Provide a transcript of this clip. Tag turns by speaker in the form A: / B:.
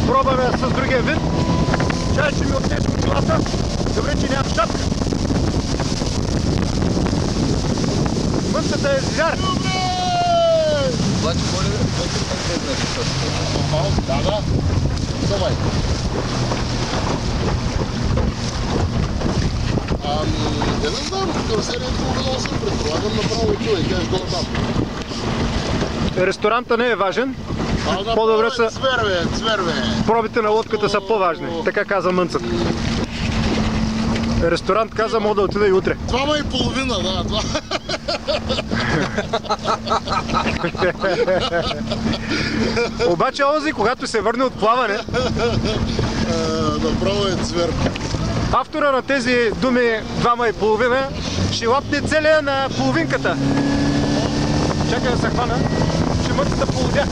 A: Пробваме с другия вид. Чай, че ми отнесе очилата. Добре, че нямам шапка. Мънцата е звяр.
B: Обаче, моля, вътре не гледаш също.
C: Нормално? Да. Давай. Не знам, карусерията много съм предполагам, направо и чуй, кажеш долу там.
A: Ресторанта не е важен. По-добре са...
C: Цверве.
A: Пробите на лодката са по-важни. Така каза Мънцата. Ресторант каза, мога да отида и утре.
C: 2,5, да.
A: Обаче онзи, когато се върне от плаване,
C: направо е цвер.
A: автора на тези думи 2,5 ще лапне целия на половинката. Чакай да се хвана, ще Мънцата полудя.